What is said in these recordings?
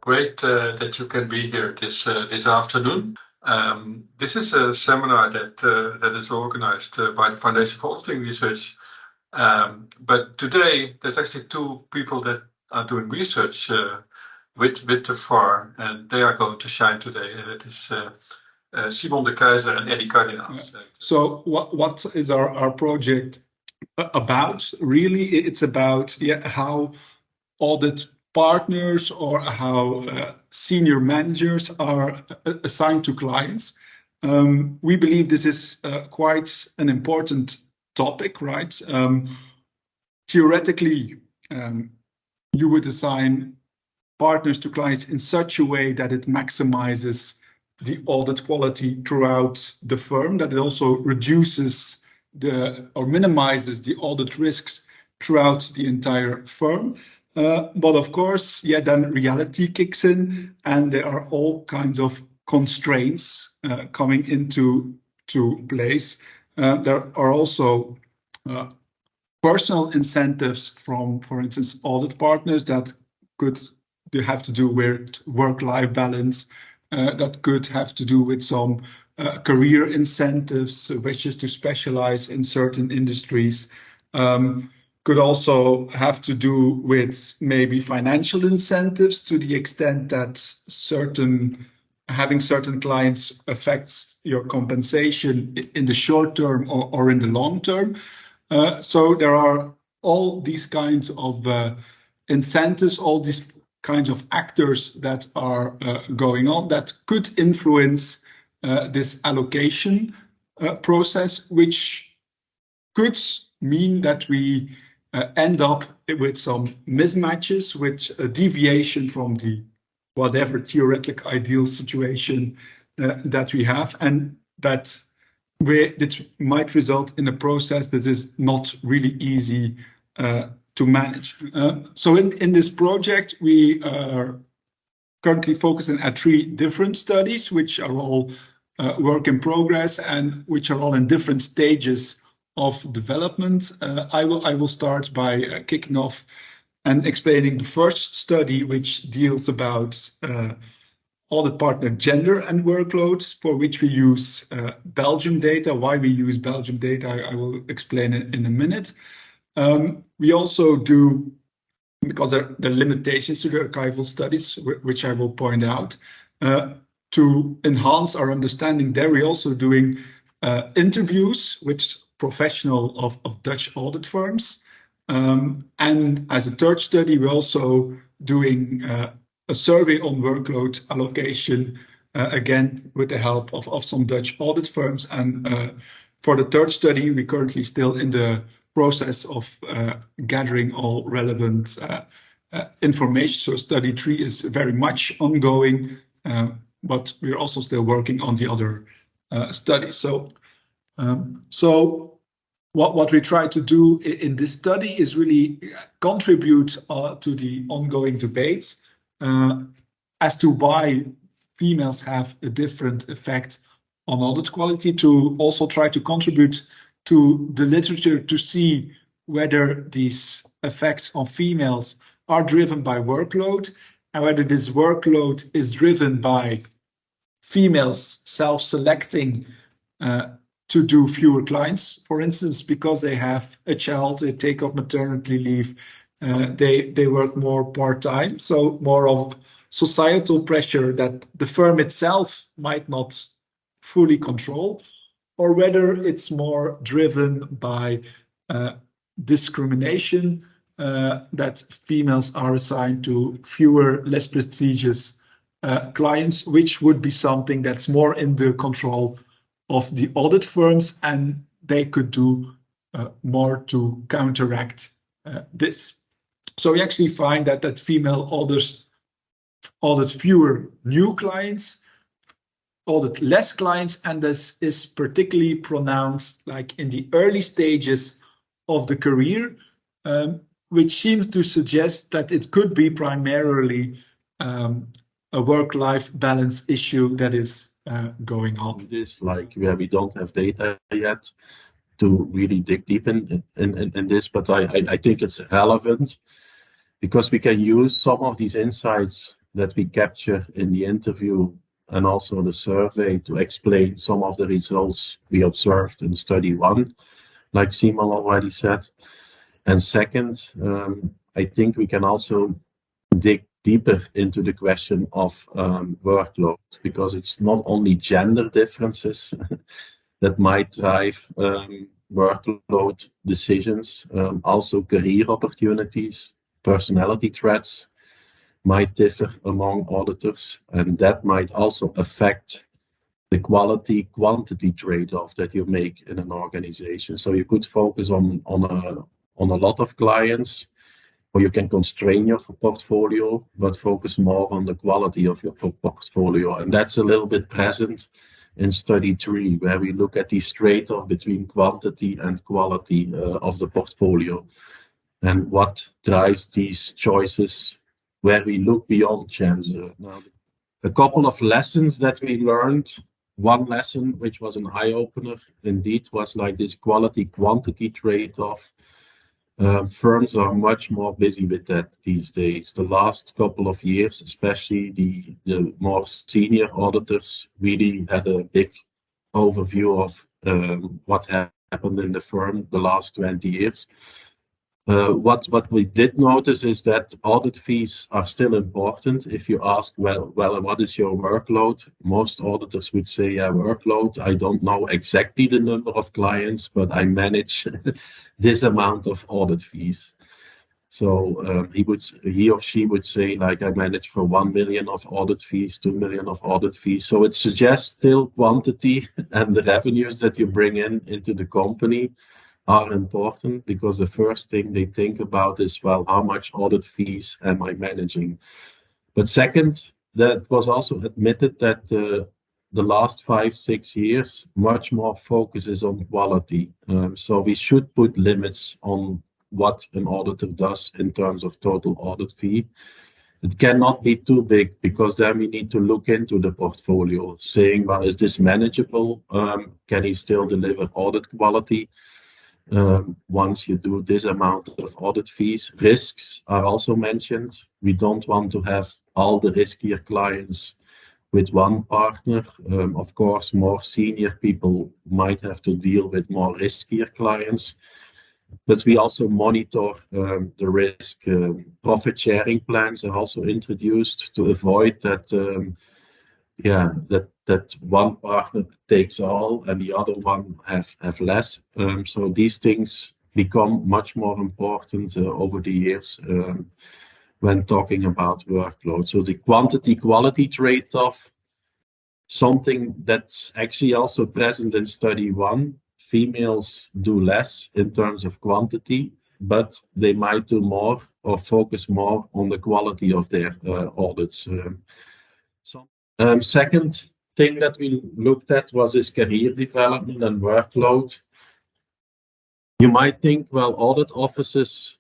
great that you can be here this afternoon. This is a seminar that is organized by the Foundation for Auditing Research. But today, there's actually two people that are doing research with the FAR, and they are going to shine today. And it is Simon Dekeyser and Eddy Cardinaels. So what is our project about? Really, it's about how audit partners or how senior managers are assigned to clients. We believe this is quite an important topic, right? Theoretically, you would assign partners to clients in such a way that it maximizes the audit quality throughout the firm, that it also reduces or minimizes the audit risks throughout the entire firm. But of course, then reality kicks in, and there are all kinds of constraints coming into place. There are also personal incentives from, for instance, audit partners that could have to do with work-life balance, that could have to do with some career incentives, wishes to specialize in certain industries. Could also have to do with maybe financial incentives to the extent that having certain clients affects your compensation in the short term or in the long term. So there are all these kinds of incentives, all these kinds of actors that are going on that could influence this allocation process, which could mean that we end up with some mismatches, with a deviation from the whatever theoretic ideal situation that we have, and that might result in a process that is not really easy to manage. So in this project, we are currently focusing at 3 different studies, which are all work in progress and which are all in different stages of development. I will start by kicking off and explaining the first study, which deals about audit partner gender and workloads, for which we use Belgium data. Why we use Belgium data, I will explain it in a minute. We also do, because there are limitations to the archival studies, which I will point out, to enhance our understanding there, we're also doing interviews with professionals of Dutch audit firms. And as a third study, we're also doing a survey on workload allocation, again, with the help of some Dutch audit firms. And for the third study, we're currently still in the process of gathering all relevant information. So study 3 is very much ongoing, but we're also still working on the other studies. So what we try to do in this study is really contribute to the ongoing debate as to why females have a different effect on audit quality, to also try to contribute to the literature to see whether these effects on females are driven by workload, and whether this workload is driven by females self-selecting to do fewer clients, for instance, because they have a child, they take up maternity leave, they work more part-time, so more of societal pressure that the firm itself might not fully control, or whether it's more driven by discrimination, that females are assigned to fewer, less prestigious clients, which would be something that's more in the control of the audit firms, and they could do more to counteract this. So we actually find that female auditors audit fewer new clients, audit less clients, and this is particularly pronounced like in the early stages of the career, which seems to suggest that it could be primarily a work-life balance issue that is going on. This, like where we don't have data yet to really dig deep in this, but I think it's relevant because we can use some of these insights that we capture in the interview and also the survey to explain some of the results we observed in study 1, like Simon already said. And second, I think we can also dig deeper into the question of workload, because it's not only gender differences that might drive workload decisions, also career opportunities, personality traits might differ among auditors, and that might also affect the quality-quantity trade-off that you make in an organization. So you could focus on a lot of clients, or you can constrain your portfolio, but focus more on the quality of your portfolio. And that's a little bit present in study 3, where we look at this trade-off between quantity and quality of the portfolio, and what drives these choices where we look beyond gender. Now, a couple of lessons that we learned. One lesson, which was an eye-opener indeed, was like this quality-quantity trade-off. Firms are much more busy with that these days. The last couple of years, especially the more senior auditors, really had a big overview of what happened in the firm the last 20 years. What we did notice is that audit fees are still important. If you ask, well, what is your workload? Most auditors would say, yeah, workload. I don't know exactly the number of clients, but I manage this amount of audit fees. So he or she would say, like, I manage for 1 million of audit fees, 2 million of audit fees. So it suggests still quantity and the revenues that you bring into the company are important, because the first thing they think about is, well, how much audit fees am I managing? But second, that was also admitted that the last 5-6 years, much more focus is on quality. So we should put limits on what an auditor does in terms of total audit fee. It cannot be too big, because then we need to look into the portfolio, saying, well, is this manageable? Can he still deliver audit quality? Once you do this amount of audit fees, risks are also mentioned. We don't want to have all the riskier clients with one partner. Of course, more senior people might have to deal with more riskier clients, but we also monitor the risk. Profit sharing plans are also introduced to avoid that that one partner takes all and the other one have less. So these things become much more important over the years when talking about workload. So the quantity-quality trade-off, something that's actually also present in study 1. Females do less in terms of quantity, but they might do more or focus more on the quality of their audits. Second thing that we looked at was this career development and workload. You might think, well, audit offices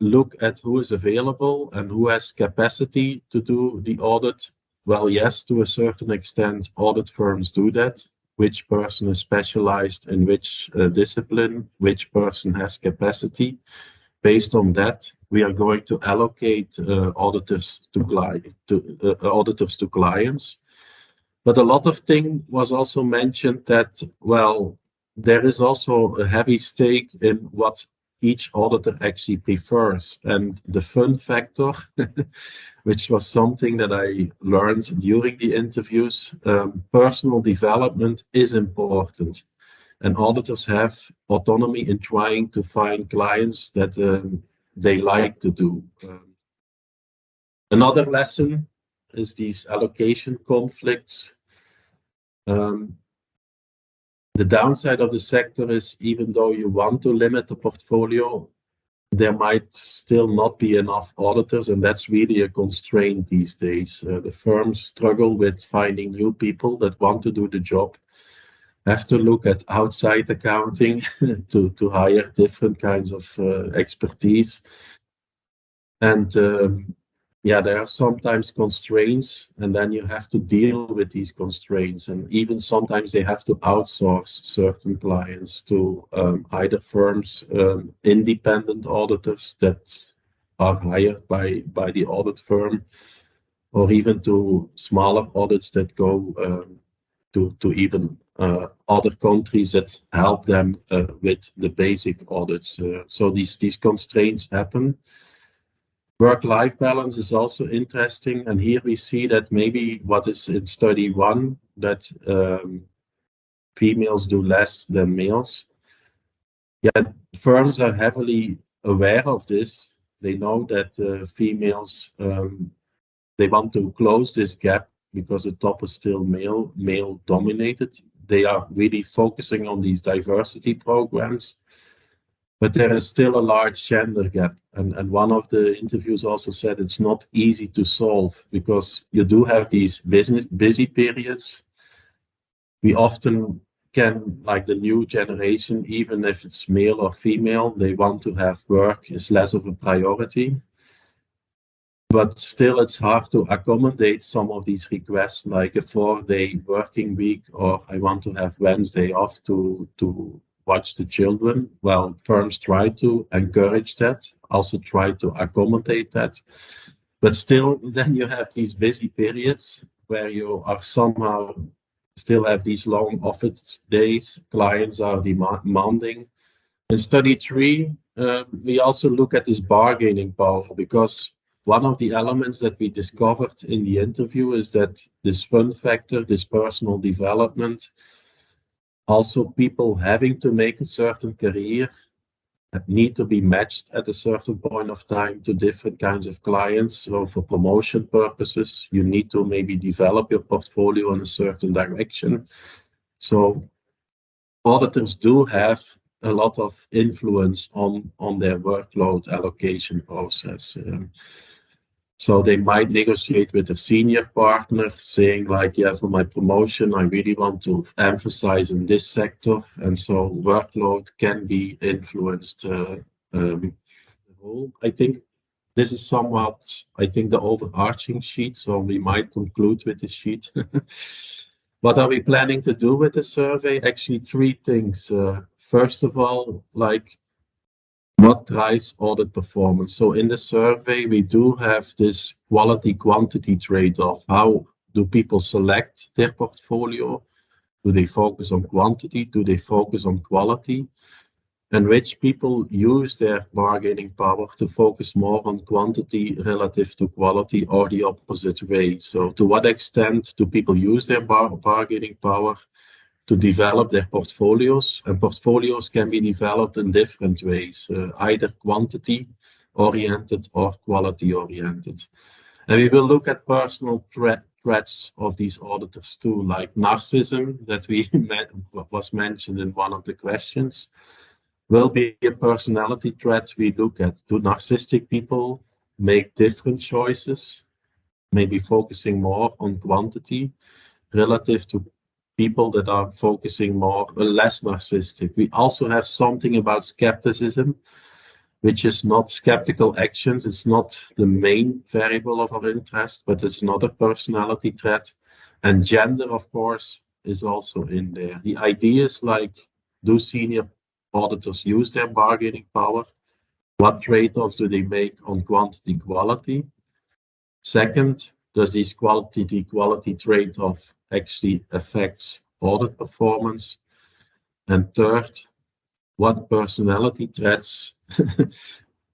look at who is available and who has capacity to do the audit. Well, yes, to a certain extent, audit firms do that. Which person is specialized in which discipline, which person has capacity. Based on that, we are going to allocate auditors to clients. But a lot of thing was also mentioned that, well, there is also a heavy stake in what each auditor actually prefers. And the fun factor, which was something that I learned during the interviews, personal development is important. And auditors have autonomy in trying to find clients that they like to do. Another lesson is these allocation conflicts. The downside of the sector is, even though you want to limit the portfolio, there might still not be enough auditors, and that's really a constraint these days. The firms struggle with finding new people that want to do the job, have to look at outside accounting to hire different kinds of expertise. And there are sometimes constraints, and then you have to deal with these constraints. And even sometimes they have to outsource certain clients to either firms, independent auditors that are hired by the audit firm, or even to smaller audits that go to even other countries that help them with the basic audits. So these constraints happen. Work-life balance is also interesting, and here we see that maybe what is in study 1, that females do less than males. Yeah, firms are heavily aware of this. They know that females, they want to close this gap because the top is still male dominated. They are really focusing on these diversity programs, but there is still a large gender gap. And one of the interviews also said it's not easy to solve because you do have these busy periods. We often can, like the new generation, even if it's male or female, they want to have work is less of a priority. But still, it's hard to accommodate some of these requests, like a 4-day working week, or I want to have Wednesday off to watch the children. Well, firms try to encourage that, also try to accommodate that. But still, then you have these busy periods where you are somehow still have these long office days. Clients are demanding. In study 3, we also look at this bargaining power, because one of the elements that we discovered in the interview is that this fun factor, this personal development, also people having to make a certain career need to be matched at a certain point of time to different kinds of clients. So for promotion purposes, you need to maybe develop your portfolio in a certain direction. So auditors do have a lot of influence on their workload allocation process. So they might negotiate with a senior partner saying like, yeah, for my promotion, I really want to emphasize in this sector. And so workload can be influenced. I think this is somewhat, the overarching sheet. So we might conclude with the sheet. What are we planning to do with the survey? Actually, 3 things. First of all, like, what drives audit performance? So in the survey, we do have this quality-quantity trade-off. How do people select their portfolio? Do they focus on quantity? Do they focus on quality? And which people use their bargaining power to focus more on quantity relative to quality, or the opposite way? So to what extent do people use their bargaining power to develop their portfolios? And portfolios can be developed in different ways, either quantity oriented or quality oriented. And we will look at personal threats of these auditors too, like narcissism that was mentioned in one of the questions. Will be a personality threat we look at. Do narcissistic people make different choices, maybe focusing more on quantity relative to people that are focusing more or less narcissistic? We also have something about skepticism, which is not skeptical actions. It's not the main variable of our interest, but it's another personality trait. And gender, of course, is also in there. The idea is like, do senior auditors use their bargaining power? What trade-offs do they make on quantity quality? Second, does this quality trade-off actually affects audit performance? And third, what personality traits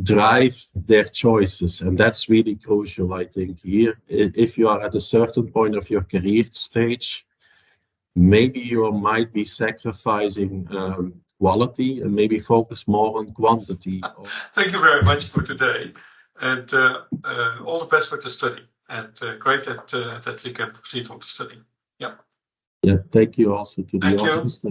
drive their choices? And that's really crucial, I think, here. If you are at a certain point of your career stage, maybe you might be sacrificing quality and maybe focus more on quantity. Thank you very much for today, and all the best with the study. And great that you can proceed on the study. Yeah. Yeah. Thank you also to the Thank you. audience.